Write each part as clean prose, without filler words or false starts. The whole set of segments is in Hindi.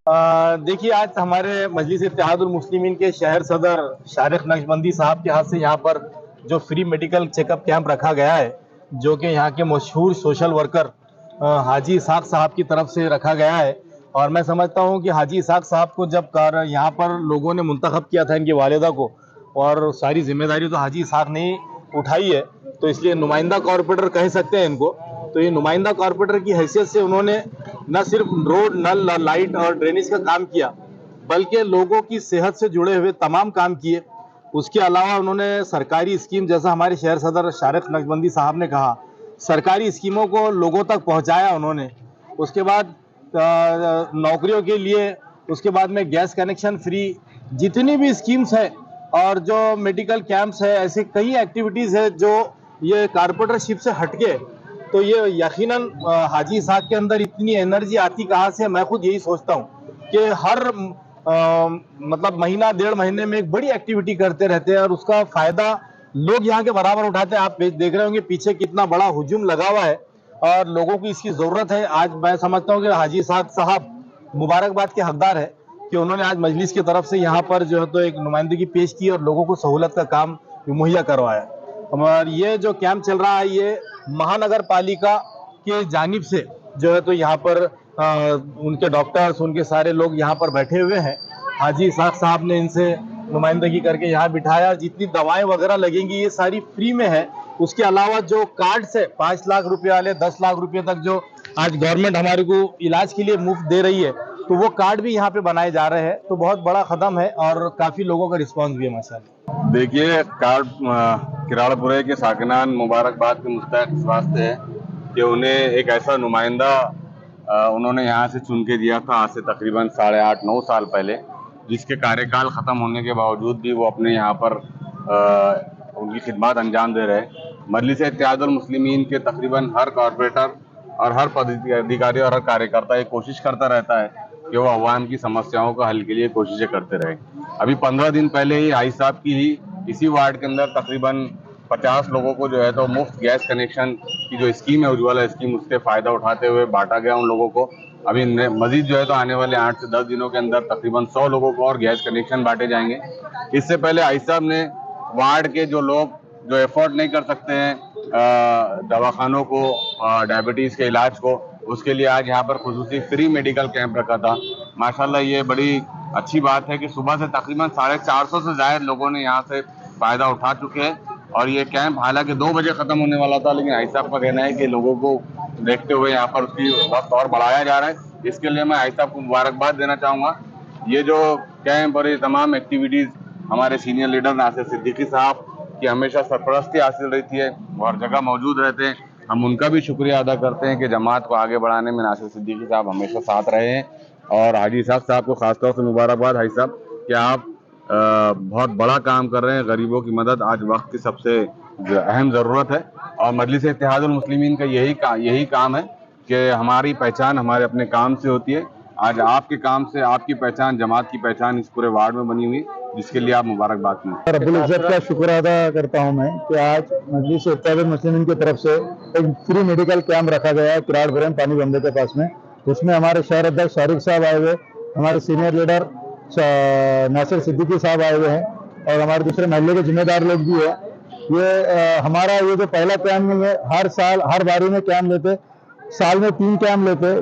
देखिए, आज हमारे मजलिस इत्तेहादुल मुस्लिमीन के शहर सदर शारिक नक्शबंदी साहब के हाथ से यहाँ पर जो फ्री मेडिकल चेकअप कैंप रखा गया है, जो कि यहाँ के मशहूर सोशल वर्कर हाजी इसाक साहब की तरफ से रखा गया है। और मैं समझता हूँ कि हाजी इसाक साहब को जब यहाँ पर लोगों ने मुंतखब किया था इनकी वालिदा को, और सारी जिम्मेदारी तो हाजी इसाक ने ही उठाई है, तो इसलिए नुमाइंदा कॉरपोरेटर कह सकते हैं इनको। तो ये नुमाइंदा कॉरपोरेटर की हैसियत से उन्होंने न सिर्फ रोड, नल, लाइट और ड्रेनेज का काम किया, बल्कि लोगों की सेहत से जुड़े हुए तमाम काम किए। उसके अलावा उन्होंने सरकारी स्कीम, जैसा हमारे शहर सदर शारिक नक्शबंदी साहब ने कहा, सरकारी स्कीमों को लोगों तक पहुंचाया उन्होंने। उसके बाद नौकरियों के लिए, उसके बाद में गैस कनेक्शन फ्री, जितनी भी स्कीम्स है और जो मेडिकल कैंप्स है, ऐसे कई एक्टिविटीज़ है जो ये कारपोरेटरशिप से हटके। तो ये यकीनन हाजी साहब के अंदर इतनी एनर्जी आती कहाँ से, मैं खुद यही सोचता हूँ कि हर मतलब महीना 1.5 महीने में एक बड़ी एक्टिविटी करते रहते हैं और उसका फायदा लोग यहाँ के बराबर उठाते हैं। आप देख रहे होंगे पीछे कितना बड़ा हुजूम लगा हुआ है और लोगों को इसकी जरूरत है। आज मैं समझता हूँ कि हाजी साहब मुबारकबाद के हकदार है कि उन्होंने आज मजलिस की तरफ से यहाँ पर जो है तो एक नुमाइंदगी पेश की और लोगों को सहूलत का काम मुहैया करवाया। और ये जो कैंप चल रहा है, ये महानगर पालिका के जानिब से जो है तो यहाँ पर उनके डॉक्टर्स, उनके सारे लोग यहाँ पर बैठे हुए हैं। हाजी इसाक साहब ने इनसे नुमाइंदगी करके यहाँ बिठाया। जितनी दवाएं वगैरह लगेंगी ये सारी फ्री में है। उसके अलावा जो कार्ड से 5 लाख रुपए वाले, 10 लाख रुपए तक जो आज गवर्नमेंट हमारे को इलाज के लिए मुफ्त दे रही है, तो वो कार्ड भी यहाँ पे बनाए जा रहे हैं। तो बहुत बड़ा कदम है और काफी लोगों का रिस्पॉन्स भी है माशाल्लाह। देखिए, कार्ड किराड़पुरे के साकिनान मुबारकबाद के मुस्तहक इस वास्ते है कि उन्हें एक ऐसा नुमाइंदा उन्होंने यहाँ से चुन के दिया था आज से तकरीबन 8.5-9 साल पहले, जिसके कार्यकाल ख़त्म होने के बावजूद भी वो अपने यहाँ पर उनकी खिदमत अंजाम दे रहे हैं। मजलिस इत्तेहादुल मुस्लिमीन के तकरीबन हर कॉरपोरेटर और हर पदाधिकारी और हर कार्यकर्ता ये कोशिश करता रहता है कि वो अवाम की समस्याओं का हल के लिए कोशिशें करते रहे। अभी 15 दिन पहले ही हाई साहब की ही इसी वार्ड के अंदर तकरीबन 50 लोगों को जो है तो मुफ्त गैस कनेक्शन की जो स्कीम है, उज्ज्वला स्कीम, उसके फ़ायदा उठाते हुए बांटा गया उन लोगों को। अभी मजीद जो है तो आने वाले 8 से 10 दिनों के अंदर तकरीबन 100 लोगों को और गैस कनेक्शन बांटे जाएंगे। इससे पहले हाई साहब ने वार्ड के जो लोग जो एफोर्ड नहीं कर सकते हैं दवाखानों को, डायबिटीज़ के इलाज को, उसके लिए आज यहाँ पर खुसूसी फ्री मेडिकल कैंप रखा था। माशाल्लाह ये बड़ी अच्छी बात है कि सुबह से तकरीबन 450 से ज़्यादा लोगों ने यहाँ से फ़ायदा उठा चुके हैं। और ये कैंप हालांकि 2 बजे ख़त्म होने वाला था, लेकिन हाई साहब का कहना है कि लोगों को देखते हुए यहाँ पर उसकी वक्त और बढ़ाया जा रहा है। इसके लिए मैं हाई साहब को मुबारकबाद देना चाहूँगा। ये जो कैंप और ये तमाम एक्टिविटीज़ हमारे सीनियर लीडर नासिर सिद्दीकी साहब की हमेशा सरपरस्ती हासिल रहती है, वो हर जगह मौजूद रहते हैं। हम उनका भी शुक्रिया अदा करते हैं कि जमात को आगे बढ़ाने में नासिर सिद्दीकी साहब हमेशा साथ रहे हैं। और हाजी साहब को ख़ासतौर से मुबारकबाद हाजी साहब कि आप बहुत बड़ा काम कर रहे हैं। गरीबों की मदद आज वक्त की सबसे अहम ज़रूरत है और मजलिस इत्तेहादुल मुस्लिमीन का यही काम है कि हमारी पहचान हमारे अपने काम से होती है। आज आपके काम से आपकी पहचान, जमात की पहचान इस पूरे वार्ड में बनी हुई, जिसके लिए आप मुबारकबाद कीजिए। रब्बुल इज़्ज़त का शुक्र अदा करता हूं मैं कि आज मजलिस इत्तेहादुल मुस्लिमीन की तरफ से एक फ्री मेडिकल कैंप रखा गया है किराड़पुरे पानी बंदे के पास में। उसमें हमारे शहर अध्यक्ष शारिक साहब आए हुए, हमारे सीनियर लीडर नासिर सिद्दीकी साहब आए हुए हैं और हमारे दूसरे महल्ले के जिम्मेदार लोग भी है। ये हमारा ये जो पहला कैंप नहीं है, हर साल हर बारी में कैंप लेते, साल में 3 कैंप लेते।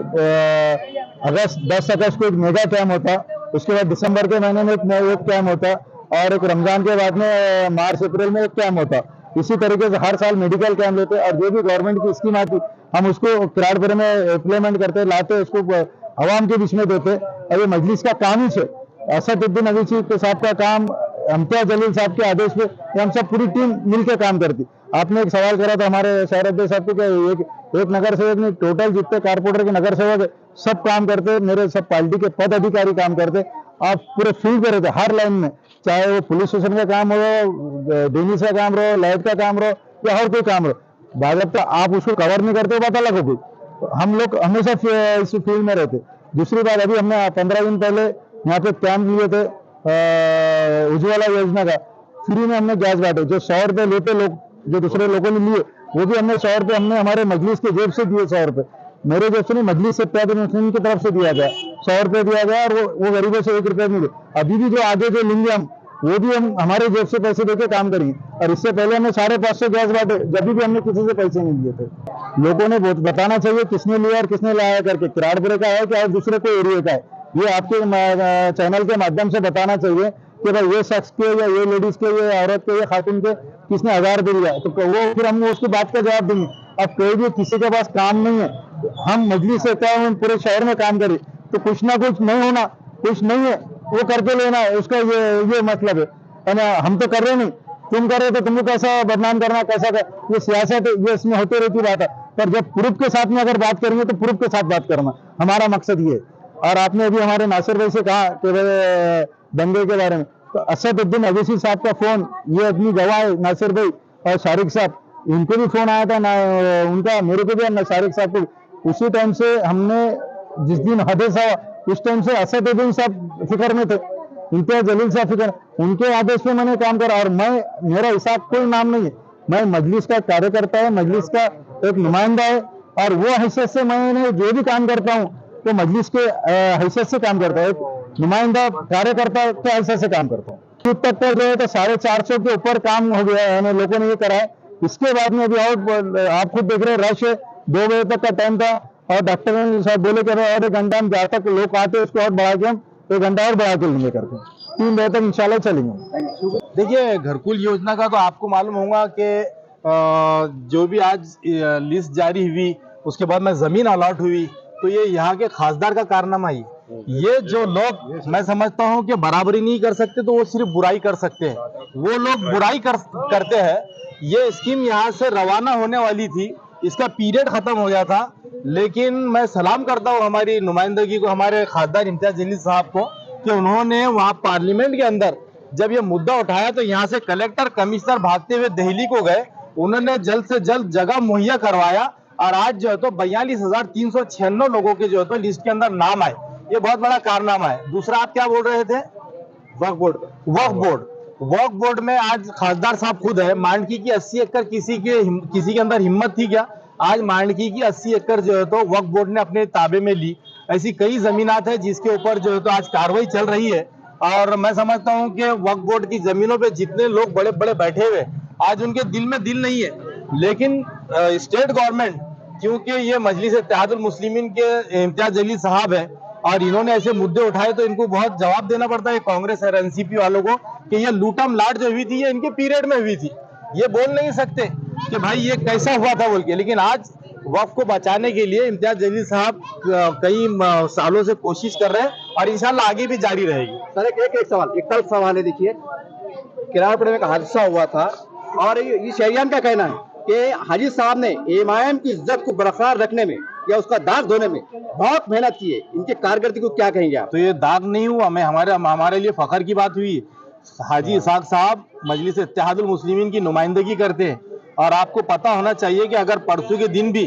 10 अगस्त को एक मेगा कैंप होता, उसके बाद दिसंबर के महीने में एक कैंप होता और एक रमजान के बाद में मार्च अप्रैल में एक कैंप होता। इसी तरीके से हर साल मेडिकल कैंप लेते और जो भी गवर्नमेंट की स्कीम आती हम उसको किराड़पुरे में इम्प्लीमेंट करते, लाते, उसको आवाम के बीच में देते। और ये मजलिस का काम ही है। असदुद्दीन अवीची के साहब का काम, इम्तियाज जलील साहब के आदेश पे हम सब पूरी टीम मिलकर काम करती। आपने एक सवाल करा था हमारे शहर अध्यक्ष साहब को कि एक नगर सेवक नहीं, टोटल जितने कारपोरेटर के नगर सेवक सब काम करते, मेरे सब पार्टी के पद अधिकारी काम करते। आप पूरे फील्ड पे रहते हर लाइन में, चाहे वो पुलिस स्टेशन का काम हो, ड्रेनेज का काम रहो, लाइट का काम रहो या और कोई काम रहो। बाज़ाब्ता आप उसको कवर नहीं करते बात अलग हो गई। हम लोग हमेशा इस फील्ड में रहते। दूसरी बात, अभी हमने 15 दिन पहले यहाँ पे कैंप लिए थे उज्ज्वला योजना का, फ्री में हमने गैस बांटे। जो 100 रुपये लेते लोग, जो दूसरे लोगों ने लिए, वो भी हमने 100 रुपये हमने हमारे मजलिस के जेब से दिए 100 रुपये। मेरे जेब से नहीं, मजलिस इत्तेहाद मुस्लिमीन की तरफ से दिया गया, 100 रुपये दिया गया और वो गरीबों से 1 रुपये मिले। अभी भी जो आगे जो लेंगे हम, वो भी हम हमारे जेब से पैसे देके काम करेंगे। और इससे पहले हमने 550 गैस बांटे, जब भी हमने किसी से पैसे नहीं लिए थे। लोगों ने बताना चाहिए किसने लिया और किसने लाया करके, किराड़पुरे का है कि दूसरे कोई एरिया का है। ये आपके चैनल के माध्यम से बताना चाहिए कि भाई ये शख्स के या ये लेडीज के, ये औरत के, ये खातून के किसने 1000 दिया, तो वो फिर हम उसकी बात का जवाब देंगे। अब कोई भी किसी के पास काम नहीं है, हम मजलिस से क्या हम पूरे शहर में काम करें तो कुछ ना कुछ नहीं होना, कुछ नहीं है वो करके लेना है, उसका ये मतलब है ना। हम तो कर रहे नहीं, तुम कर रहे तो तुमको कैसा बदनाम करना, कैसा ये सियासत है, ये इसमें होती रहती बात है। पर जब प्रूफ के साथ में अगर बात करेंगे तो प्रूफ के साथ बात करना हमारा मकसद ये है। और आपने अभी हमारे नासिर भाई से कहा कि दंगे के बारे में, तो असदुद्दीन अवैसी साहब का फोन, ये अपनी गवाह है नासिर भाई और शारिक साहब, इनको भी फोन आया था ना उनका, मेरे को भी शारिक साहब को। उसी टाइम से हमने जिस दिन हादसा उस टाइम से असदुद्दीन साहब फिक्र में थे, इम्तियाज जलील साहब फिक्र, उनके आदेश पे मैंने काम करा। और मेरा हिसाब कोई नाम नहीं है, मैं मजलिस का कार्यकर्ता है, मजलिस का एक नुमाइंदा है। और वो हैसियत से मैंने जो भी काम करता हूँ तो मजलिस के हैसियत से काम करता है, एक नुमाइंदा कार्यकर्ता के हैसियत से काम करता हूँ। तक कर रहे तो 450 के ऊपर काम हो गया है, लोगों ने ये करा है। इसके बाद में अभी और आप खुद देख रहे हैं, रश है, 2 बजे तक का टाइम था और डॉक्टर साहब बोले कि और 1 घंटा हम जहाँ तक लोग आते हैं उसको और बढ़ा के हम 1 घंटा और बढ़ा के लेंगे करके 3 बजे तक इंशाल्लाह चलेंगे। देखिए, घरकुल योजना का तो आपको मालूम होगा कि जो भी आज लिस्ट जारी हुई उसके बाद में जमीन अलॉट हुई, तो ये यहाँ के खासदार का कारनामा ही। ये जो लोग, मैं समझता हूँ कि बराबरी नहीं कर सकते तो वो सिर्फ बुराई कर सकते हैं, वो लोग बुराई करते हैं। ये स्कीम यहाँ से रवाना होने वाली थी, इसका पीरियड खत्म हो गया था, लेकिन मैं सलाम करता हूँ हमारी नुमाइंदगी को, हमारे खासदार इम्तियाज जलील साहब को, कि उन्होंने वहाँ पार्लियामेंट के अंदर जब ये मुद्दा उठाया तो यहाँ से कलेक्टर कमिश्नर भागते हुए दिल्ली को गए, उन्होंने जल्द से जल्द जगह मुहैया करवाया और आज जो है तो 42,396 लोगों के जो है तो लिस्ट के अंदर नाम आए। ये बहुत बड़ा कारनामा है। दूसरा, आप क्या बोल रहे थे? वक्फ बोर्ड में आज खासदार साहब खुद है। मांडकी की 80 एकड़ किसी के अंदर हिम्मत थी क्या? आज मांडकी की 80 एकड़ जो है तो वक्फ बोर्ड ने अपने ताबे में ली। ऐसी कई जमीनात है जिसके ऊपर जो है तो आज कार्रवाई चल रही है। और मैं समझता हूं कि वक्फ बोर्ड की जमीनों पे जितने लोग बड़े बड़े बैठे हुए, आज उनके दिल में दिल नहीं है, लेकिन स्टेट गवर्नमेंट, क्योंकि ये मजलिस इत्तेहादुल मुस्लिमीन के इम्तियाज जलील साहब है और इन्होंने ऐसे मुद्दे उठाए, तो इनको बहुत जवाब देना पड़ता है कांग्रेस और एनसीपी वालों को कि ये लूटम लाट जो हुई थी ये इनके पीरियड में हुई थी। ये बोल नहीं सकते कि भाई ये कैसा हुआ था बोल के। लेकिन आज वक्फ को बचाने के लिए इम्तियाज जलील साहब कई सालों से कोशिश कर रहे हैं और इंशाल्लाह आगे भी जारी रहेगी। सर एक सवाल है। देखिए, किराड़पुरे में एक हादसा हुआ था और ये शहरियान का कहना है कि हाजी साहब ने इमाम की इज्जत को बरकरार रखने में या उसका दाग धोने में बहुत मेहनत की है। इनके कारकर्दगी को क्या कहेंगे आप? तो ये दाग नहीं हुआ, हमारे लिए फखर की बात हुई। हाजी इसाक साहब मजलिस इत्तेहादुल मुस्लिमीन की नुमाइंदगी करते हैं और आपको पता होना चाहिए कि अगर परसों के दिन भी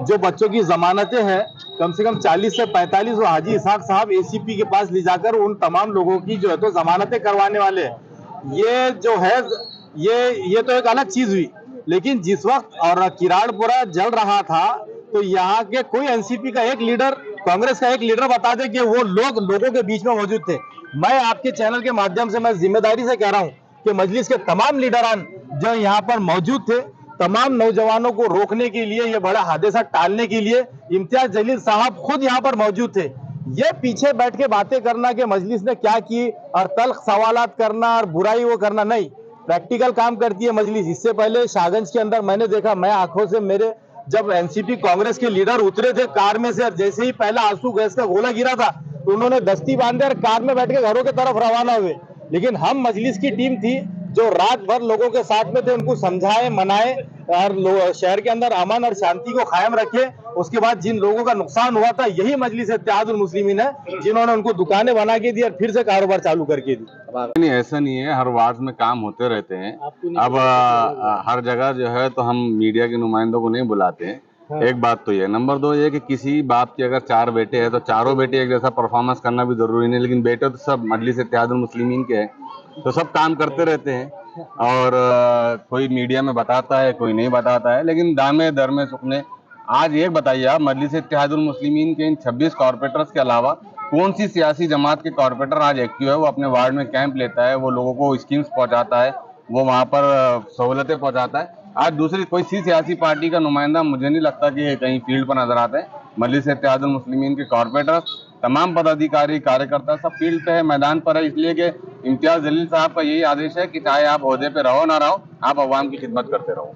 जो बच्चों की जमानतें हैं, कम से कम 40 से 45 वो हाजी इसाक साहब एसीपी के पास ले जाकर उन तमाम लोगों की जो है तो जमानतें करवाने वाले हैं। ये जो है ये तो एक अलग चीज हुई। लेकिन जिस वक्त और किराड़पुरा जल रहा था तो यहाँ के कोई एनसीपी का एक लीडर, कांग्रेस का एक लीडर बता दे कि वो लोगों के बीच में मौजूद थे। मैं आपके चैनल के माध्यम से मैं जिम्मेदारी से कह रहा हूँ कि मजलिस के तमाम लीडरान जो यहाँ पर मौजूद थे, तमाम नौजवानों को रोकने के लिए, ये बड़ा हादसा टालने के लिए इम्तियाज जलील साहब खुद यहाँ पर मौजूद थे। ये पीछे बैठ के बातें करना कि मजलिस ने क्या की और तल्ख सवालात करना और बुराई वो करना, नहीं, प्रैक्टिकल काम करती है मजलिस। इससे पहले शाहगंज के अंदर मैंने देखा, मैं आंखों से, मेरे जब एनसीपी कांग्रेस के लीडर उतरे थे कार में से, जैसे ही पहला आंसू गैस का गोला गिरा था तो उन्होंने दस्ती बांधे और कार में बैठ के घरों की तरफ रवाना हुए। लेकिन हम मजलिस की टीम थी जो रात भर लोगों के साथ में थे, उनको समझाए, मनाए और शहर के अंदर अमन और शांति को कायम रखे। उसके बाद जिन लोगों का नुकसान हुआ था, यही मजलिस इत्तेहादुल मुस्लिमीन है जिन्होंने उनको दुकानें बना के दी और फिर से कारोबार चालू करके दी। नहीं, ऐसा नहीं है, हर वार्ड में काम होते रहते हैं। अब हर जगह जो है तो हम मीडिया के नुमाइंदों को नहीं बुलाते हैं। एक बात तो ये, नंबर 2 ये कि किसी बाप के अगर 4 बेटे हैं तो चारों बेटे एक जैसा परफॉर्मेंस करना भी जरूरी नहीं, लेकिन बेटे तो सब मजलिस इत्तेहादुल मुस्लिमीन के हैं, तो सब काम करते रहते हैं। और कोई मीडिया में बताता है, कोई नहीं बताता है, लेकिन दामे दर में सुखने आज एक बताइए आप, मजलिस इत्तेहादुल मुस्लिमीन के इन 26 कॉर्पोरेटर्स के अलावा कौन सी सियासी जमात के कॉर्पोरेटर आज एक्टिव है? वो अपने वार्ड में कैंप लेता है, वो लोगों को स्कीम्स पहुंचाता है, वो वहां पर सहूलतें पहुंचाता है। आज दूसरी कोई सी सियासी पार्टी का नुमाइंदा मुझे नहीं लगता कि कहीं फील्ड पर नजर आते हैं। मजलिस इत्तेहादुल मुस्लिमीन के कॉर्पोरेटर्स, तमाम पदाधिकारी, कार्यकर्ता सब फील्ड पे है, मैदान पर है, इसलिए कि इम्तियाज जलील साहब का यही आदेश है कि चाहे आप ओहदे पे रहो ना रहो, आप अवाम की खिदमत करते रहो।